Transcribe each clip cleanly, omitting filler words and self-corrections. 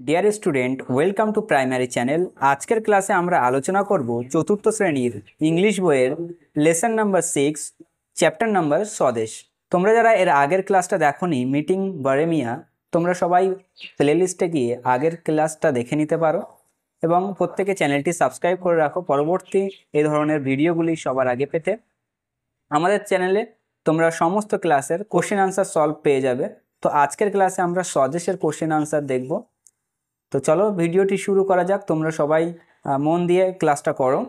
Dear student, welcome to primary channel. আজকের ক্লাসে আমরা আলোচনা করব চতুর্থ শ্রেণীর ইংলিশ বইয়ের লেসন নাম্বার 6 চ্যাপ্টার নাম্বার স্বদেশ। তোমরা যারা এর আগের ক্লাসটা দেখোনি, মিটিং বরেমিয়া, তোমরা সবাই প্লেলিস্টে গিয়ে আগের ক্লাসটা দেখে নিতে পারো এবং প্রত্যেকে চ্যানেলটি সাবস্ক্রাইব করে রাখো পরবর্তী এই ধরনের ভিডিওগুলি সবার আগে পেতে। আমাদের চ্যানেলে তোমরা সমস্ত ক্লাসের কোশ্চেন আনসার সলভ পেয়ে যাবে। তো আজকের ক্লাসে আমরা স্বদেশের কোশ্চেন আনসার দেখব। তো চলো ভিডিওটি শুরু করা যাক। তোমরা সবাই মন দিয়ে ক্লাসটা করো,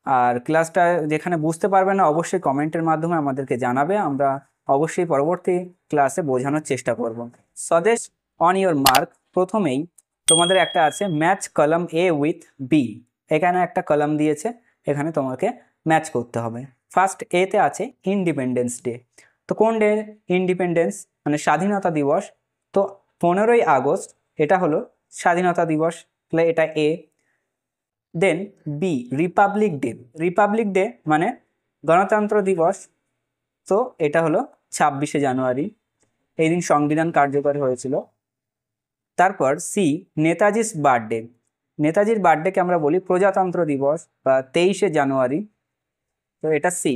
আর ক্লাসটা যেখানে বুঝতে পারবে না অবশ্যই কমেন্টের মাধ্যমে আমাদেরকে জানাবে, আমরা অবশ্যই পরবর্তী ক্লাসে বোঝানোর চেষ্টা করব। স্বদেশ, অন ইওর মার্ক। প্রথমেই তোমাদের একটা আছে match column A with B. এখানে একটা কলাম দিয়েছে, এখানে তোমাকে ম্যাচ করতে হবে। ফার্স্ট এতে আছে ইন্ডিপেন্ডেন্স ডে। তো কোন ডে? ইন্ডিপেন্ডেন্স মানে স্বাধীনতা দিবস। তো 15ই আগস্ট এটা হলো স্বাধীনতা দিবস, তাহলে এটা এ। Then B, republic day. Republic day মানে গণতন্ত্র দিবস, তো এটা হলো 26শে জানুয়ারি, এই দিন সংবিধান কার্যকর হয়েছিল। তারপর সি, নেতাজির বার্থডে। নেতাজির বার্থডেকে আমরা বলি প্রজাতন্ত্র দিবস বা 23শে জানুয়ারি, তো এটা সি।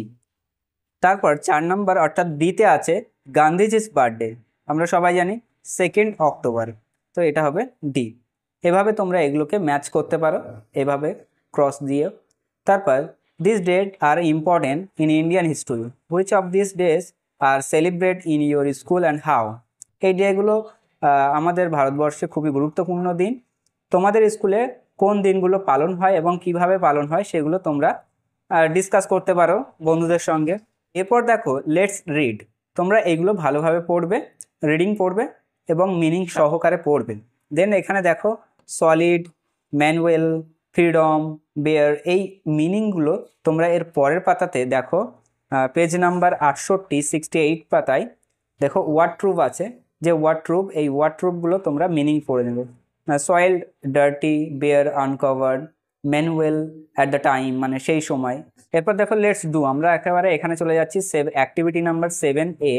তারপর 4 নম্বর অর্থাৎ বিতে আছে গান্ধীজির বার্থডে, আমরা সবাই জানি 2 অক্টোবর, তো এটা হবে ডি। এভাবে তোমরা এগুলোকে ম্যাচ করতে পারো, এভাবে ক্রস দিয়ে। তারপর this date are important in Indian history, which of this days are celebrate in your school and how. এই ডেগুলো আমাদের ভারতবর্ষে খুবই গুরুত্বপূর্ণ দিন। তোমাদের স্কুলে কোন দিনগুলো পালন হয় এবং কিভাবে পালন হয় সেগুলো তোমরা ডিসকাস করতে পারো বন্ধুদের সঙ্গে। এরপর দেখো লেটস রিড। তোমরা এইগুলো ভালোভাবে পড়বে, রিডিং পড়বে এবং মিনিং সহকারে পড়বে। দেন এখানে দেখো সলিড, ম্যানুয়াল, ফ্রিডম, বেয়ার, এই মিনিংগুলো তোমরা এর পরের পাতাতে দেখো, পেজ নাম্বার 68 পাতায় দেখো ওয়ার্ড ট্রুপ আছে। যে ওয়ার্ড ট্রুপ, এই ওয়ার্ড ট্রুপগুলো তোমরা মিনিং পড়ে নেবে। Soiled, dirty, bare, uncovered, manual, at the time মানে সেই সময়। এরপর দেখো লেটস ডু, আমরা একেবারে এখানে চলে যাচ্ছি activity number 7A।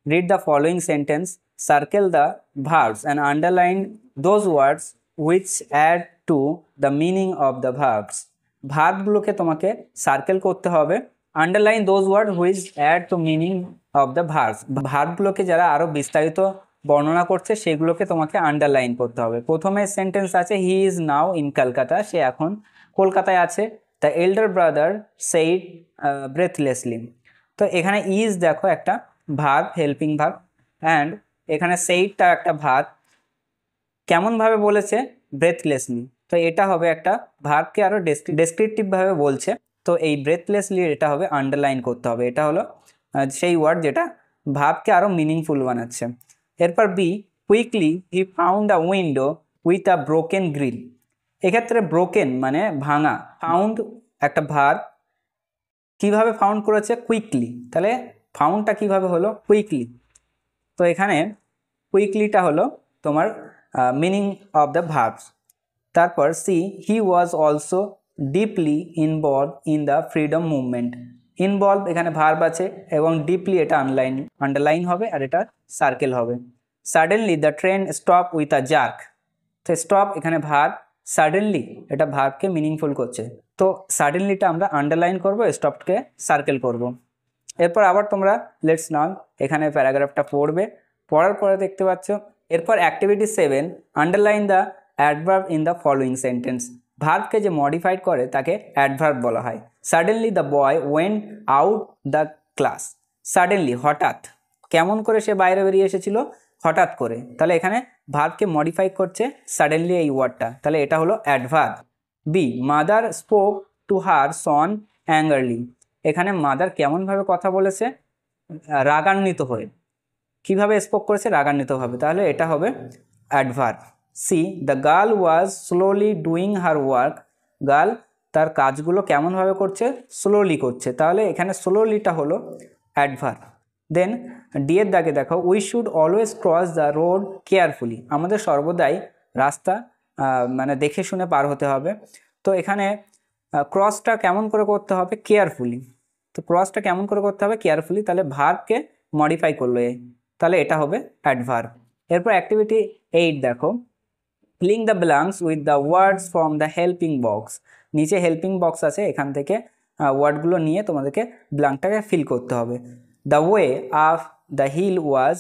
Read the following sentence, circle the verbs and underline those words which add to the meaning of the verbs. ভার্বগুলোকে তোমাকে সার্কেল করতে হবে, underline those word which add to meaning of the verbs. ভার্বগুলোকে যারা আরও বিস্তারিত বর্ণনা করছে সেগুলোকে তোমাকে আন্ডারলাইন করতে হবে। প্রথমে সেন্টেন্স আছে he is now in Kolkata, সে এখন কলকাতায় আছে। The elder brother said breathlessly. তো এখানে ইজ দেখো একটা ভার্ব, হেল্পিং ভার্ব, অ্যান্ড এখানে সেইডটা একটা ভার্ব। কেমনভাবে বলেছে? ব্রেথলেসলি, তো এটা হবে একটা ভার্বকে আরও ডেসক্রিপটিভভাবে বলছে। তো এই ব্রেথলেসলি এটা হবে আন্ডারলাইন করতে হবে, এটা হলো সেই ওয়ার্ড যেটা ভার্বকে আরও মিনিংফুল বানাচ্ছে। এরপর B, quickly he found a window with a broken grill. এক্ষেত্রে ব্রোকেন মানে ভাঙা, ফাউন্ড একটা ভার্ব, কিভাবে ফাউন্ড করেছে? কুইকলি, তাহলে ফাউন্ডটা কিভাবে হলো? কুইকলি। তো এখানে কুইকলিটা হলো তোমার মিনিং অফ দ্য ভার্বস। তারপর C, he was also deeply involve in the freedom movement. Involve এখানে ভার্ব আছে এবং ডিপলি এটা আন্ডারলাইন হবে আর এটা সার্কেল হবে। Suddenly the train stop with a jerk. তো স্টপ এখানে ভার্ব, সাডেনলি এটা ভার্বকে মিনিংফুল করছে, তো সাডেনলিটা আমরা আন্ডারলাইন করব, স্টপকে সার্কেল করব। এরপর আবার তোমরা লেটস নাও এখানে প্যারাগ্রাফটা পড়বে, পড়ার পরে দেখতে পাচ্ছ এরপর activity 7, underline the adverb in the following sentence. ভার্বকে যে মডিফাইড করে তাকে অ্যাডভার্ব বলা হয়। Suddenly the boy went out the class. Suddenly হঠাৎ, কেমন করে সে বাইরে বেরিয়ে এসেছিল? হঠাৎ করে, তাহলে এখানে ভার্বকে মডিফাই করছে সাডেনলি এই ওয়ার্ডটা, তাহলে এটা হলো adverb. B, mother spoke to her son angrily. এখানে মাদার কেমনভাবে কথা বলেছে? রাগান্বিত হয়ে। কিভাবে স্পোক করেছে? রাগান্বিতভাবে, তাহলে এটা হবে adverb. C, the girl was slowly doing her work. Girl তার কাজগুলো কেমনভাবে করছে? স্লোলি করছে, তাহলে এখানে স্লোলিটা হলো অ্যাডভার্ব। দেন ডি এর দাগে দেখো we should always cross the road carefully. আমাদের সর্বদাই রাস্তা মানে দেখে শুনে পার হতে হবে। তো এখানে ক্রসটা কেমন করে করতে হবে? কেয়ারফুলি। তো ক্রসটা কেমন করে করতে হবে? কেয়ারফুলি, তাহলে ভার্বকে মডিফাই করলো, তাহলে এটা হবে অ্যাডভার্ব। এরপর অ্যাক্টিভিটি 8 দেখো, filling the blanks with the words from the helping box. নিচে হেল্পিং বক্স আছে, এখান থেকে ওয়ার্ডগুলো নিয়ে তোমাদেরকে ব্ল্যাঙ্কটাকে ফিল করতে হবে। The way up the hill was,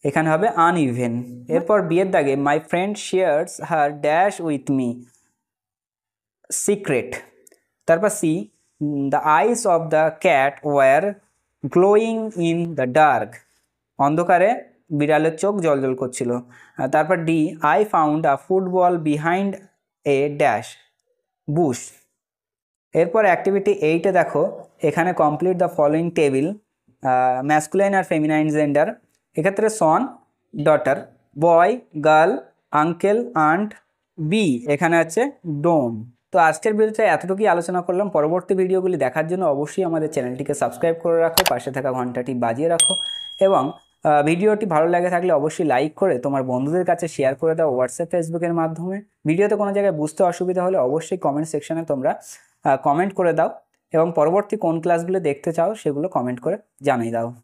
এখানে হবে আনইভেন। এরপর বিয়ের দাগে my friend shares her dash with me, secret. তারপর C, the eyes of the cat were glowing in the dark, অন্ধকারে বিড়ালের চোখ জলজল করছিল। তারপর D, I found a football behind a dash bush. এরপর অ্যাক্টিভিটি 8-এ দেখো, এখানে complete the following table, masculine আর ফেমিনাইন জেন্ডার। এক্ষেত্রে son daughter, boy girl, uncle aunt, B এখানে আছে ডোম। তো আজকের ভিডিওতে এতটুকুই আলোচনা করলাম। পরবর্তী ভিডিওগুলি দেখার জন্য অবশ্যই আমাদের চ্যানেলটিকে সাবস্ক্রাইব করে রাখো, পাশে থাকা ঘন্টাটি বাজিয়ে রাখো এবং ভিডিওটি ভালো লাগে থাকলে অবশ্যই লাইক করে তোমার বন্ধুদের কাছে শেয়ার করে দাও হোয়াটসঅ্যাপ ফেসবুকের মাধ্যমে। ভিডিওতে কোনো জায়গায় বুঝতে অসুবিধা হলে অবশ্যই কমেন্ট সেকশনে তোমরা কমেন্ট করে দাও এবং পরবর্তী কোন ক্লাসগুলো দেখতে চাও সেগুলো কমেন্ট করে জানিয়ে দাও।